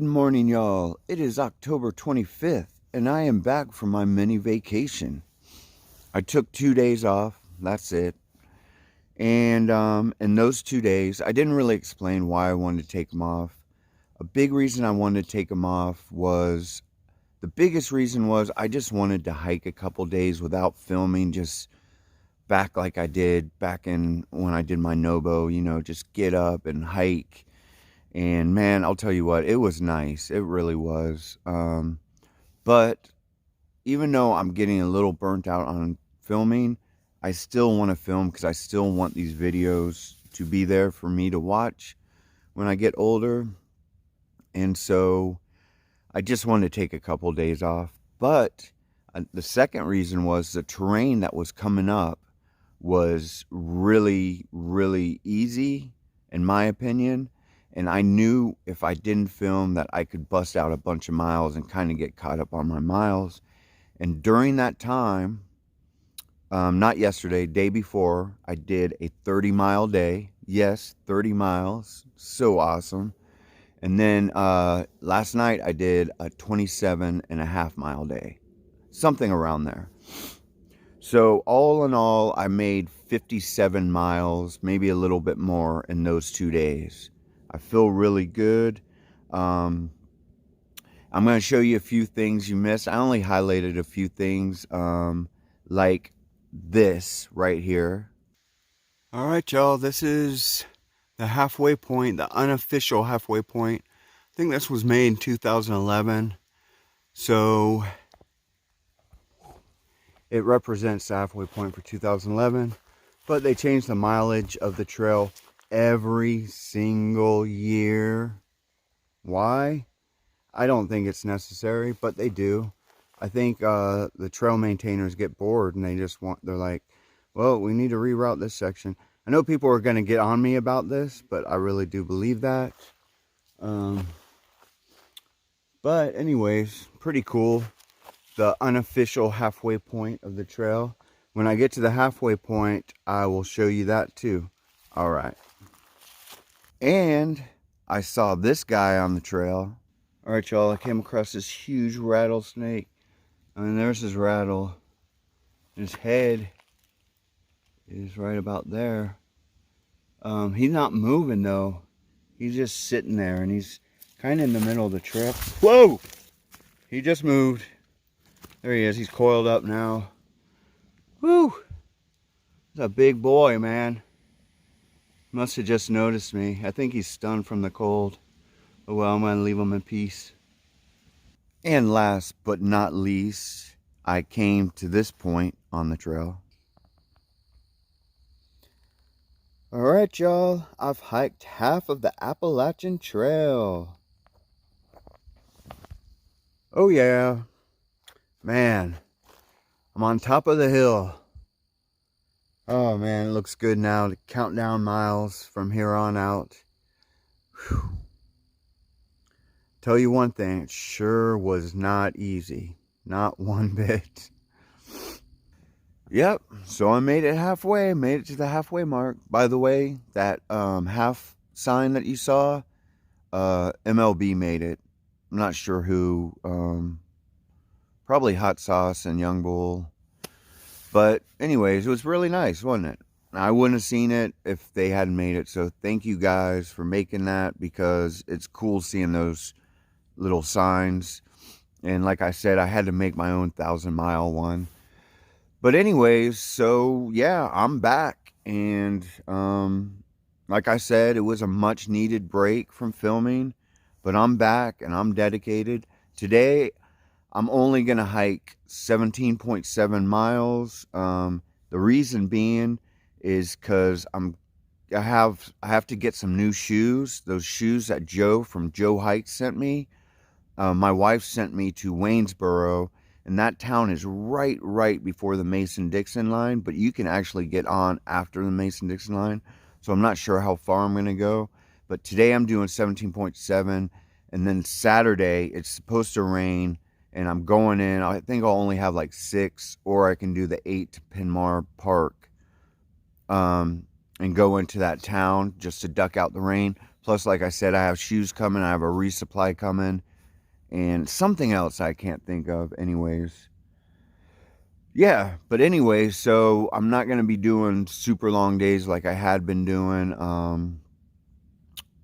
morning, y'all. It is October 25th, and I am back from my mini vacation. I took 2 days off. That's it. And in those 2 days, I didn't really explain why I wanted to take them off. A big reason I wanted to take them off was, the biggest reason was I just wanted to hike a couple days without filming, just back like I did back in when I did my Nobo, just get up and hike. And man, I'll tell you what, it was nice. It really was. But even though I'm getting a little burnt out on filming, I still want to film because I still want these videos to be there for me to watch when I get older. And so I just wanted to take a couple days off. But the second reason was the terrain that was coming up was really, really easy, in my opinion. And I knew if I didn't film that I could bust out a bunch of miles and kind of get caught up on my miles. And during that time, not yesterday, day before, I did a 30-mile day. Yes, 30 miles. So awesome. And then last night I did a 27.5-mile day. Something around there. So all in all, I made 57 miles, maybe a little bit more in those 2 days. I feel really good. I'm going to show you a few things you missed. I only highlighted a few things, like this right here. All right, y'all, this is the halfway point, the unofficial halfway point. I think this was made in 2011. So it represents the halfway point for 2011, but they changed the mileage of the trail every single year. Why? I don't think it's necessary, but they do. I think the trail maintainers get bored and they're like, well, we need to reroute this section. I know people are going to get on me about this, but I really do believe that. But anyways, pretty cool. The unofficial halfway point of the trail. When I get to the halfway point, I will show you that too. All right. And I saw this guy on the trail. All right, y'all, I came across this huge rattlesnake. I mean, there's his rattle. His head is right about there. He's not moving though. He's just sitting there and he's kind of in the middle of the trail. Whoa! He just moved. There he is. He's coiled up now. Woo! He's a big boy, man. Must have just noticed me. I think he's stunned from the cold. Oh well, I'm going to leave him in peace. And last but not least, I came to this point on the trail. Alright, y'all. I've hiked half of the Appalachian Trail. Oh yeah. Man, I'm on top of the hill. Oh man, it looks good now to count down miles from here on out. Whew. Tell you one thing, it sure was not easy. Not one bit. Yep, so I made it halfway, made it to the halfway mark. By the way, that half sign that you saw, MLB made it. I'm not sure who, probably Hot Sauce and Young Bull. But anyways, it was really nice, wasn't it? I wouldn't have seen it if they hadn't made it. So thank you guys for making that, because it's cool seeing those little signs. And like I said, I had to make my own 1,000-mile one. But anyways, so yeah, I'm back. And like I said, it was a much needed break from filming. But I'm back and I'm dedicated. Today, I'm only going to hike 17.7 miles. The reason being is because I have to get some new shoes. Those shoes that Joe from Joe Hikes sent me. My wife sent me to Waynesboro, and that town is right before the Mason-Dixon line, but you can actually get on after the Mason-Dixon line. So I'm not sure how far I'm going to go. But today I'm doing 17.7, and then Saturday it's supposed to rain. And I'm going in, I think I'll only have like 6, or I can do the 8 to Penmar Park. And go into that town just to duck out the rain. Plus, like I said, I have shoes coming. I have a resupply coming. And something else I can't think of anyways. Yeah, but anyway, so I'm not going to be doing super long days like I had been doing,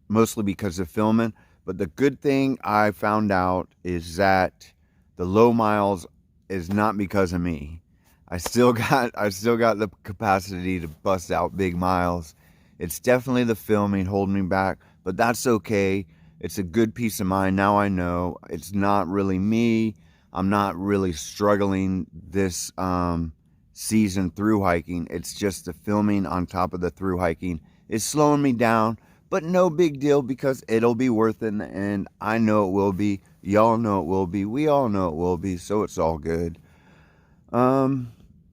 mostly because of filming. But the good thing I found out is that the low miles is not because of me. I still got the capacity to bust out big miles. It's definitely the filming holding me back, but that's okay. It's a good peace of mind. Now I know it's not really me. I'm not really struggling this season through hiking. It's just the filming on top of the through hiking is slowing me down, but no big deal because it'll be worth it, and I know it will be. Y'all know it will be. We all know it will be, so it's all good.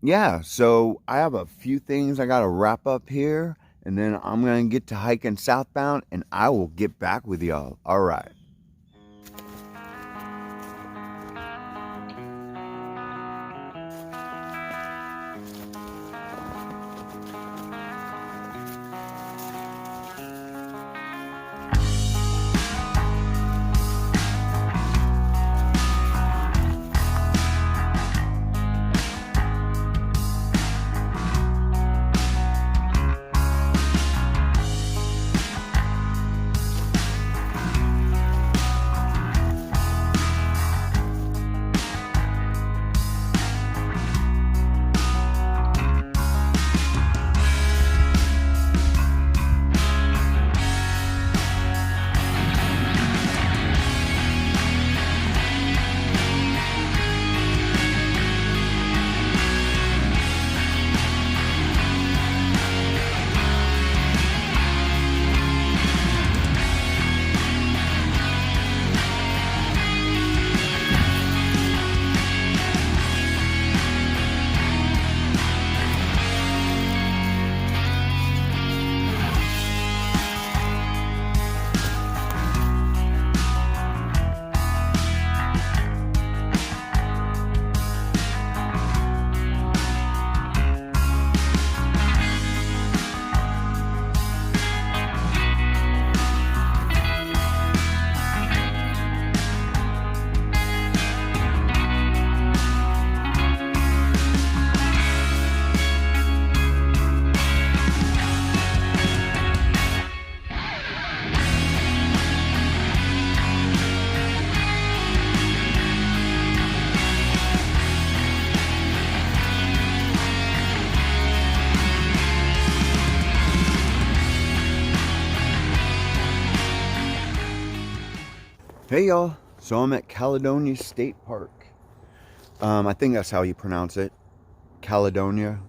Yeah, so I have a few things I got to wrap up here, and then I'm going to get to hiking southbound, and I will get back with y'all. All right. Hey y'all, so I'm at Caledonia State Park. I think that's how you pronounce it, Caledonia.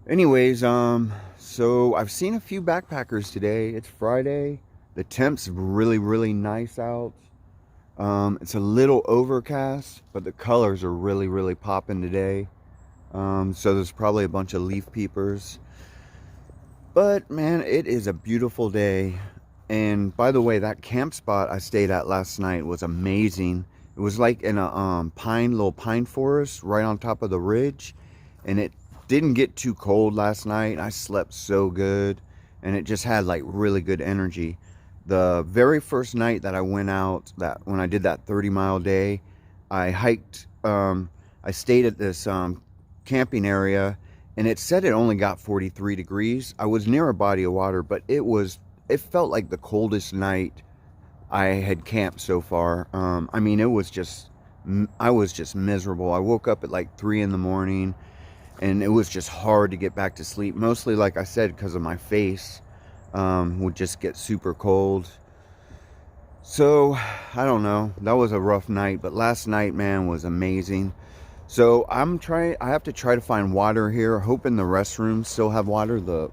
Anyways, so I've seen a few backpackers today. It's Friday. The temp's really nice out. It's a little overcast, but the colors are really popping today. So there's probably a bunch of leaf peepers. But man, it is a beautiful day. And by the way, that camp spot I stayed at last night was amazing. It was like in a little pine forest right on top of the ridge. And it didn't get too cold last night. I slept so good. And it just had like really good energy. The very first night that I went out, when I did that 30-mile day, I hiked, I stayed at this camping area. And it said it only got 43 degrees. I was near a body of water, but it felt like the coldest night I had camped so far. I mean, I was just miserable. I woke up at like 3 in the morning and it was just hard to get back to sleep. Mostly, like I said, because of my face would just get super cold. So, I don't know. That was a rough night, but last night, man, was amazing. So, I have to try to find water here, hoping the restrooms still have water. The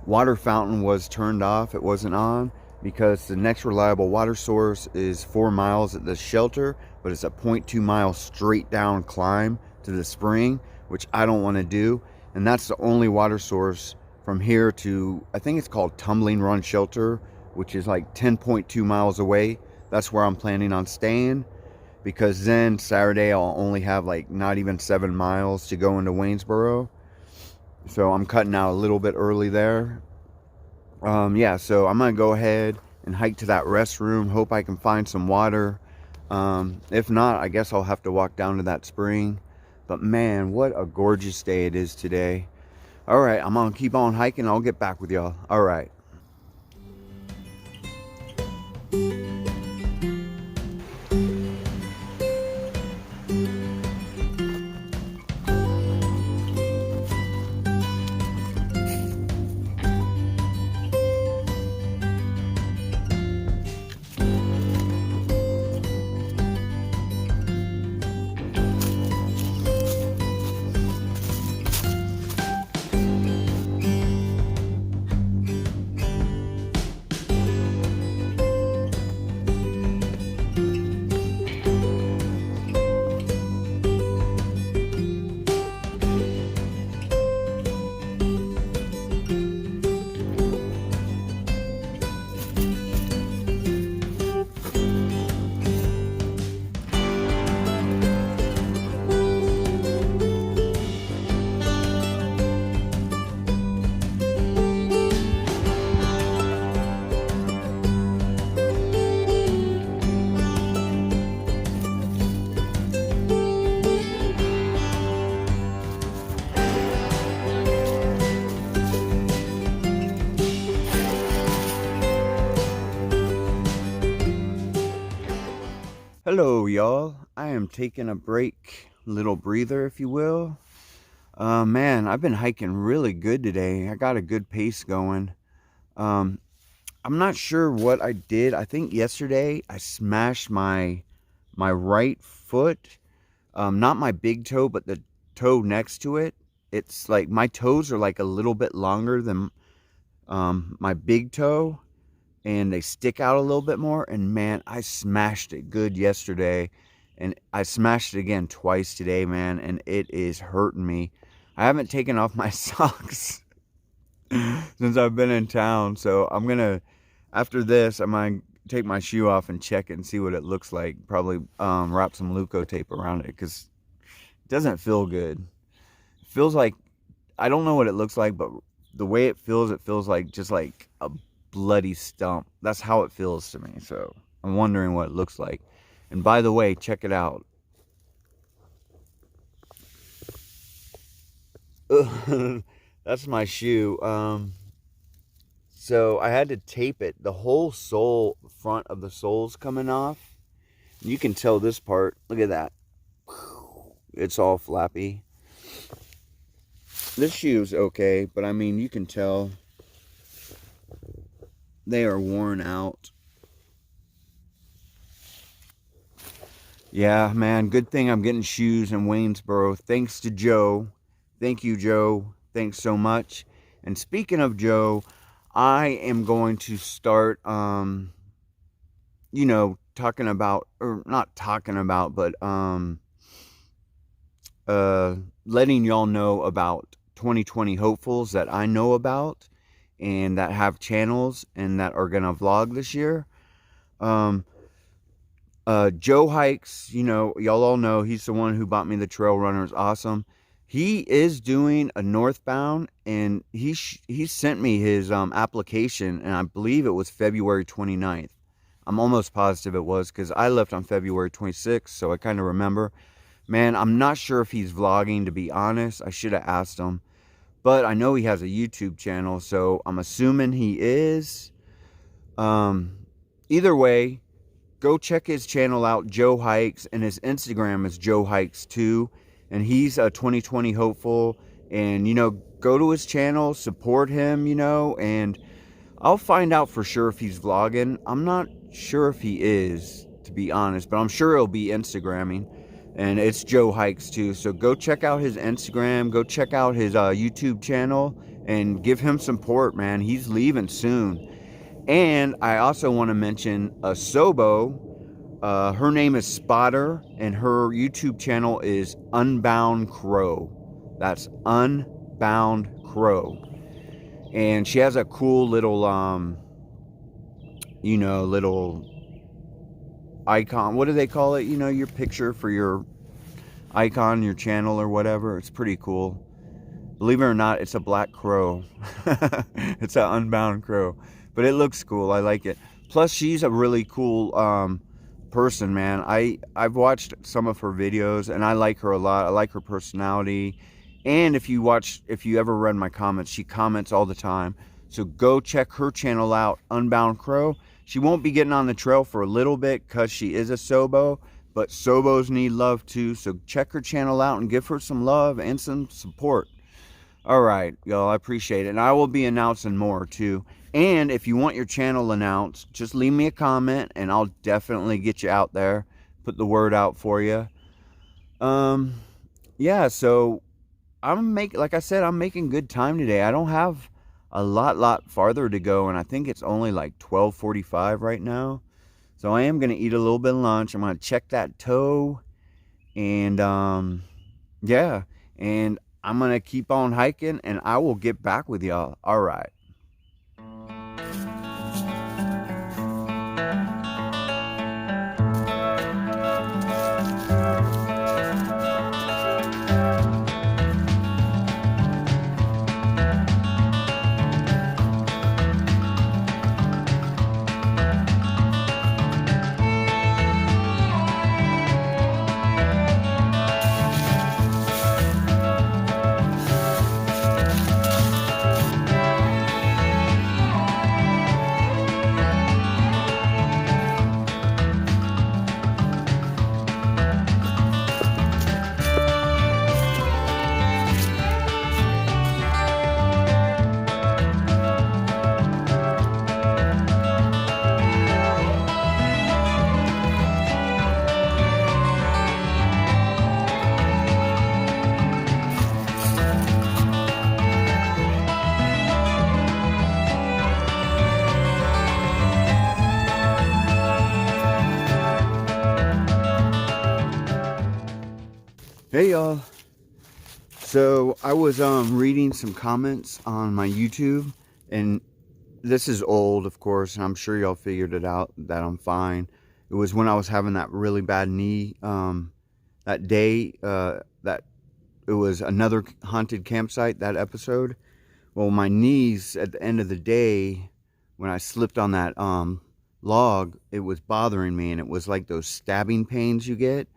water fountain was turned off. It wasn't on because the next reliable water source is 4 miles at the shelter, but it's a 0.2 mile straight down climb to the spring, which I don't want to do. And that's the only water source from here to, I think it's called Tumbling Run Shelter, which is like 10.2 miles away. That's where I'm planning on staying, because then Saturday I'll only have like not even 7 miles to go into Waynesboro. So I'm cutting out a little bit early there. Yeah, so I'm gonna go ahead and hike to that restroom. Hope I can find some water. If not, I guess I'll have to walk down to that spring. But man, what a gorgeous day it is today. All right, I'm gonna keep on hiking. I'll get back with y'all. All right. Hello, y'all. I am taking a break, little breather, if you will. Man, I've been hiking really good today. I got a good pace going. Um, I'm not sure what I did. I think yesterday I smashed my right foot. Not my big toe, but the toe next to it. It's like my toes are like a little bit longer than my big toe, and they stick out a little bit more. And man, I smashed it good yesterday, and I smashed it again twice today, man, and it is hurting me. I haven't taken off my socks since I've been in town, so I'm gonna, after this, I might take my shoe off and check it and see what it looks like. Probably wrap some Luco tape around it, because it doesn't feel good. It feels like, I don't know what it looks like, but the way it feels like just like a bloody stump. That's how it feels to me. So I'm wondering what it looks like. And by the way, check it out. That's my shoe. So I had to tape it. The whole sole, front of the sole's coming off. You can tell this part. Look at that. It's all flappy. This shoe's okay, but I mean, you can tell they are worn out. Yeah, man, good thing I'm getting shoes in Waynesboro. Thanks to Joe. Thank you, Joe. Thanks so much. And speaking of Joe, I am going to start, talking about, or not talking about, but letting y'all know about 2020 hopefuls that I know about and that have channels and that are gonna vlog this year. Joe Hikes, y'all all know he's the one who bought me the Trail Runner. It's awesome. He is doing a northbound, and he sent me his application, and I believe it was February 29th. I'm almost positive it was, because I left on February 26th, so I kind of remember. Man, I'm not sure if he's vlogging, to be honest. I should have asked him. But I know he has a YouTube channel, so I'm assuming he is. Either way, go check his channel out, Joe Hikes, and his Instagram is Joe Hikes 2, and he's a 2020 hopeful. And go to his channel, support him, and I'll find out for sure if he's vlogging. I'm not sure if he is, to be honest, but I'm sure he'll be Instagramming. And it's Joe Hikes too. So go check out his Instagram, go check out his YouTube channel, and give him support, man. He's leaving soon. And I also want to mention Sobo. Her name is Spotter, and her YouTube channel is Unbound Crow. That's Unbound Crow. And she has a cool little, little icon. What do they call it? Your picture for your icon, your channel or whatever. It's pretty cool. Believe it or not, it's a black crow. It's an unbound crow. But it looks cool. I like it. Plus, she's a really cool person, man. I've watched some of her videos, and I like her a lot. I like her personality. And if you ever read my comments, she comments all the time. So go check her channel out, Unbound Crow. She won't be getting on the trail for a little bit because she is a Sobo. But Sobos need love too. So check her channel out and give her some love and some support. All right, y'all, I appreciate it. And I will be announcing more too. And if you want your channel announced, just leave me a comment and I'll definitely get you out there. Put the word out for you. Yeah, so like I said, I'm making good time today. I don't have a lot farther to go, and I think it's only like 12:45 right now. So I am gonna eat a little bit of lunch. I'm gonna check that toe, and yeah, and I'm gonna keep on hiking, and I will get back with y'all. All right. Hey y'all. So I was reading some comments on my YouTube, and this is old, of course, and I'm sure y'all figured it out that I'm fine. It was when I was having that really bad knee that day that it was another haunted campsite, that episode. Well, my knees at the end of the day, when I slipped on that log, it was bothering me, and it was like those stabbing pains you get.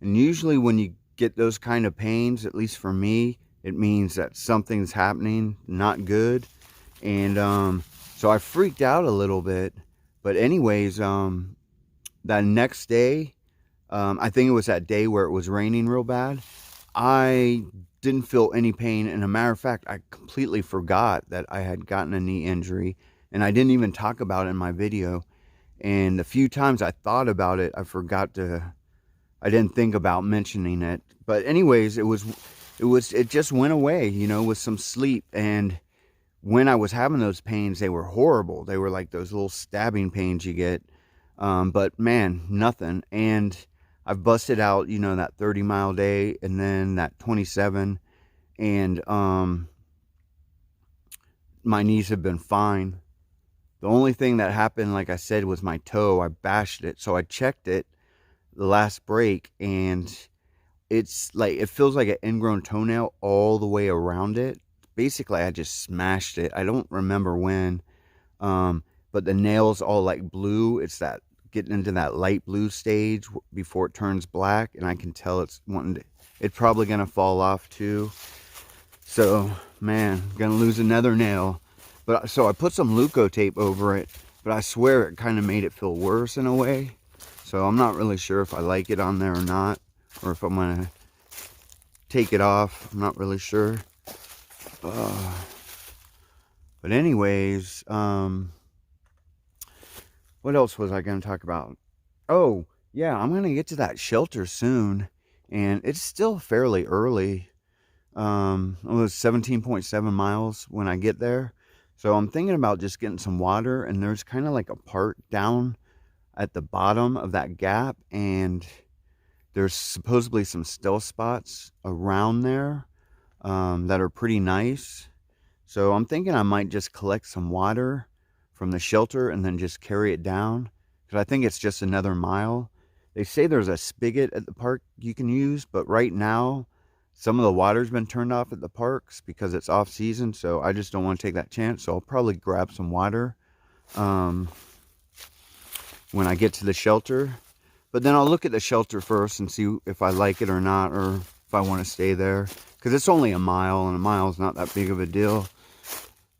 And usually when you get those kind of pains, at least for me, it means that something's happening not good. And so I freaked out a little bit. But anyways, that next day, I think it was that day where it was raining real bad, I didn't feel any pain. And a matter of fact, I completely forgot that I had gotten a knee injury, and I didn't even talk about it in my video. And the few times I thought about it, I didn't think about mentioning it. But anyways, it just went away, you know, with some sleep. And when I was having those pains, they were horrible. They were like those little stabbing pains you get. But man, nothing. And I've busted out, you know, that 30-mile day, and then that 27. And my knees have been fine. The only thing that happened, like I said, was my toe. I bashed it. So I checked it the last break, and it's like, it feels like an ingrown toenail all the way around it. Basically, I just smashed it. I don't remember when, but the nail's all like blue. It's that getting into that light blue stage before it turns black, and I can tell it's probably gonna fall off too. So man, gonna lose another nail. But so I put some Leuco tape over it, but I swear it kind of made it feel worse in a way. So I'm not really sure if I like it on there or not, or if I'm going to take it off. I'm not really sure. But anyways, what else was I going to talk about? Oh, yeah, I'm going to get to that shelter soon. And it's still fairly early. It was 17.7 miles when I get there. So I'm thinking about just getting some water. And there's kind of like a part down at the bottom of that gap, and there's supposedly some still spots around there that are pretty nice. So I'm thinking I might just collect some water from the shelter and then just carry it down, because I think it's just another mile. They say there's a spigot at the park you can use, but right now Some of the water's been turned off at the parks because it's off season, so I just don't want to take that chance. So I'll probably grab some water when I get to the shelter. But then I'll look at the shelter first and see if I like it or not, or if I want to stay there. Because it's only a mile, and a mile is not that big of a deal.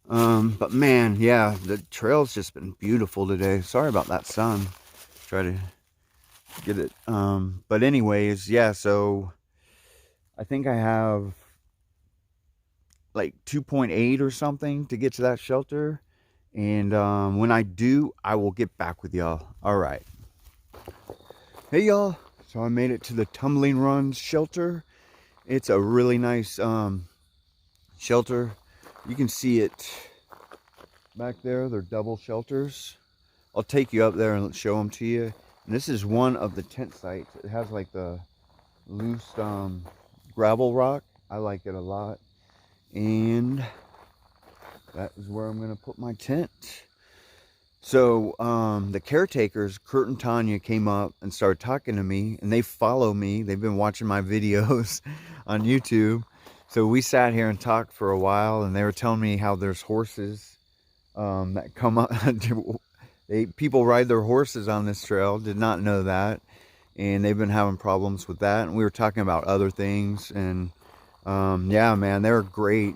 But man, yeah, the trail's just been beautiful today. Sorry about that sun. Try to get it. But anyways, yeah, so I think I have like 2.8 or something to get to that shelter. And when I do, I will get back with y'all. All right. Hey y'all, so I made it to the Tumbling Runs shelter. It's a really nice shelter. You can see it back there. They're double shelters. I'll take you up there and show them to you. And this is one of the tent sites. It has like the loose gravel rock. I like it a lot. And that is where I'm going to put my tent. So the caretakers, Kurt and Tanya, came up and started talking to me, and they follow me. They've been watching my videos on YouTube. So we sat here and talked for a while, and they were telling me how there's horses that come up. People ride their horses on this trail. Did not know that. And they've been having problems with that. And we were talking about other things. And yeah, man, they were great.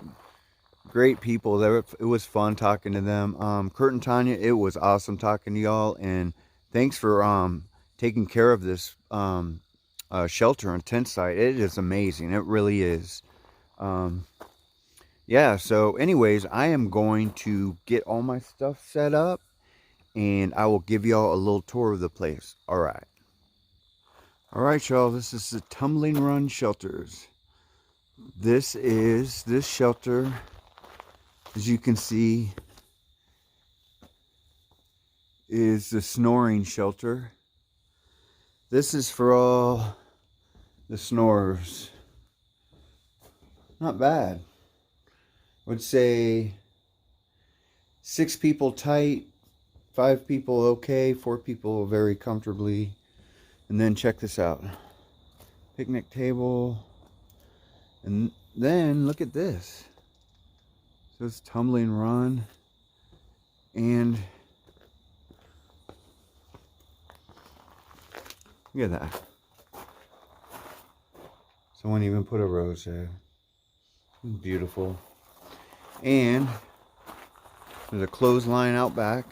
Great people. It was fun talking to them. Kurt and Tanya, it was awesome talking to y'all, and thanks for taking care of this shelter and tent site. It is amazing. It really is. Yeah, so anyways, I am going to get all my stuff set up, and I will give y'all a little tour of the place. All right, y'all, this is the Tumbling Run shelters. This shelter, as you can see, is the snoring shelter. This is for all the snorers. Not bad. I would say 6 people tight, 5 people okay, 4 people very comfortably. And then check this out. Picnic table. And then look at this. So it's Tumbling Run, and look at that. Someone even put a rose there. Beautiful. And there's a clothesline out back.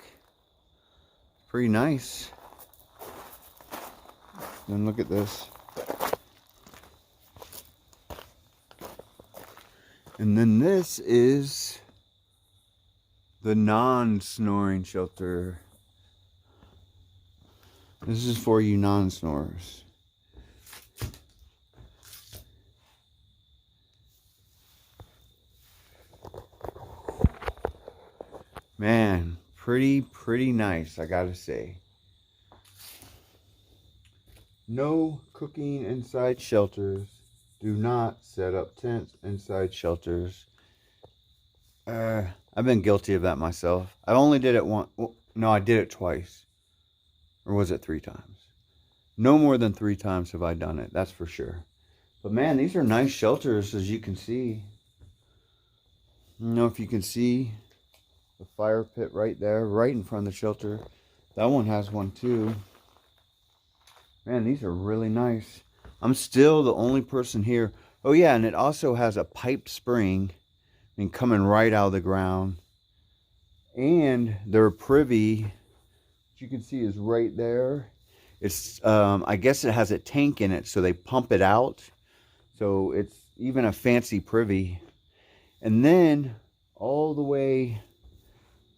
Pretty nice. And look at this. And then this is the non-snoring shelter. This is for you non-snorers. Man, pretty nice, I gotta say. No cooking inside shelters. Do not set up tents inside shelters. I've been guilty of that myself. I only did it once. Well, no, I did it twice. Or was it 3 times? No more than 3 times have I done it, that's for sure. But man, these are nice shelters, as you can see. I don't know if you can see the fire pit right there, right in front of the shelter. That one has one too. Man, these are really nice. I'm still the only person here. Oh yeah, and it also has a piped spring, and coming right out of the ground. And their privy, which you can see is right there. It's I guess it has a tank in it, so they pump it out. So it's even a fancy privy. And then all the way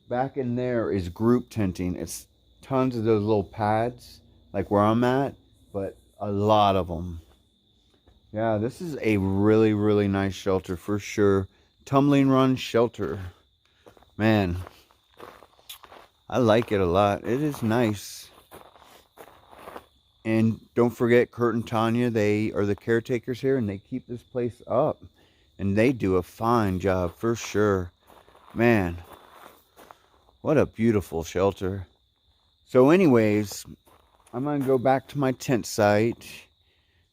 back in there is group tenting. It's tons of those little pads, like where I'm at, but a lot of them. Yeah, this is a really nice shelter for sure. Tumbling Run shelter. Man, I like it a lot. It is nice. And don't forget, Kurt and Tanya, they are the caretakers here, and they keep this place up. And they do a fine job for sure. Man, what a beautiful shelter. So anyways, I'm going to go back to my tent site.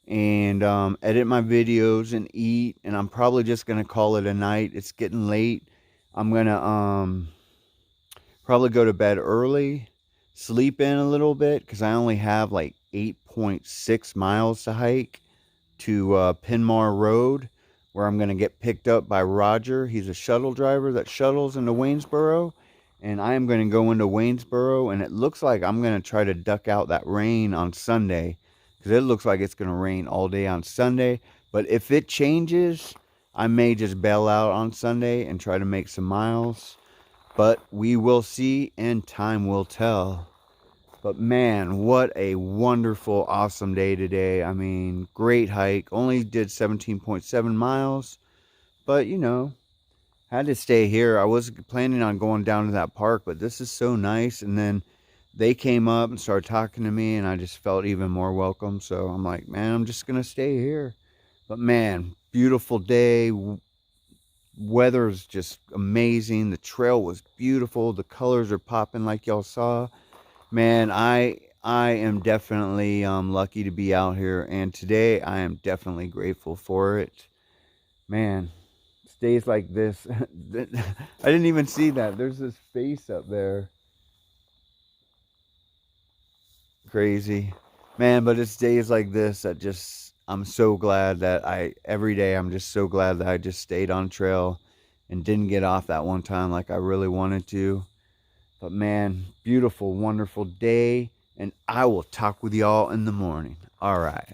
and edit my videos and eat, and I'm probably just gonna call it a night. It's getting late. I'm gonna probably go to bed early, sleep in a little bit, because I only have like 8.6 miles to hike to Pinmar Road, where I'm gonna get picked up by Roger. He's a shuttle driver that shuttles into Waynesboro, and I am going to go into Waynesboro, and it looks like I'm going to try to duck out that rain on Sunday, because it looks like it's going to rain all day on Sunday. But if it changes, I may just bail out on Sunday and try to make some miles. But we will see, and time will tell. But man, what a wonderful, awesome day today. I mean, great hike. Only did 17.7 miles, but you know, had to stay here. I was planning on going down to that park, but this is so nice. And then they came up and started talking to me, and I just felt even more welcome. So I'm like, man, I'm just going to stay here. But man, beautiful day. Weather is just amazing. The trail was beautiful. The colors are popping like y'all saw. Man, I am definitely lucky to be out here. And today I am definitely grateful for it. Man, days like this. I didn't even see that. There's this face up there. Crazy. Man, but it's days like this that just, I'm so glad that every day I'm just so glad that I just stayed on trail and didn't get off that one time like I really wanted to. But man, beautiful, wonderful day. And I will talk with y'all in the morning. All right.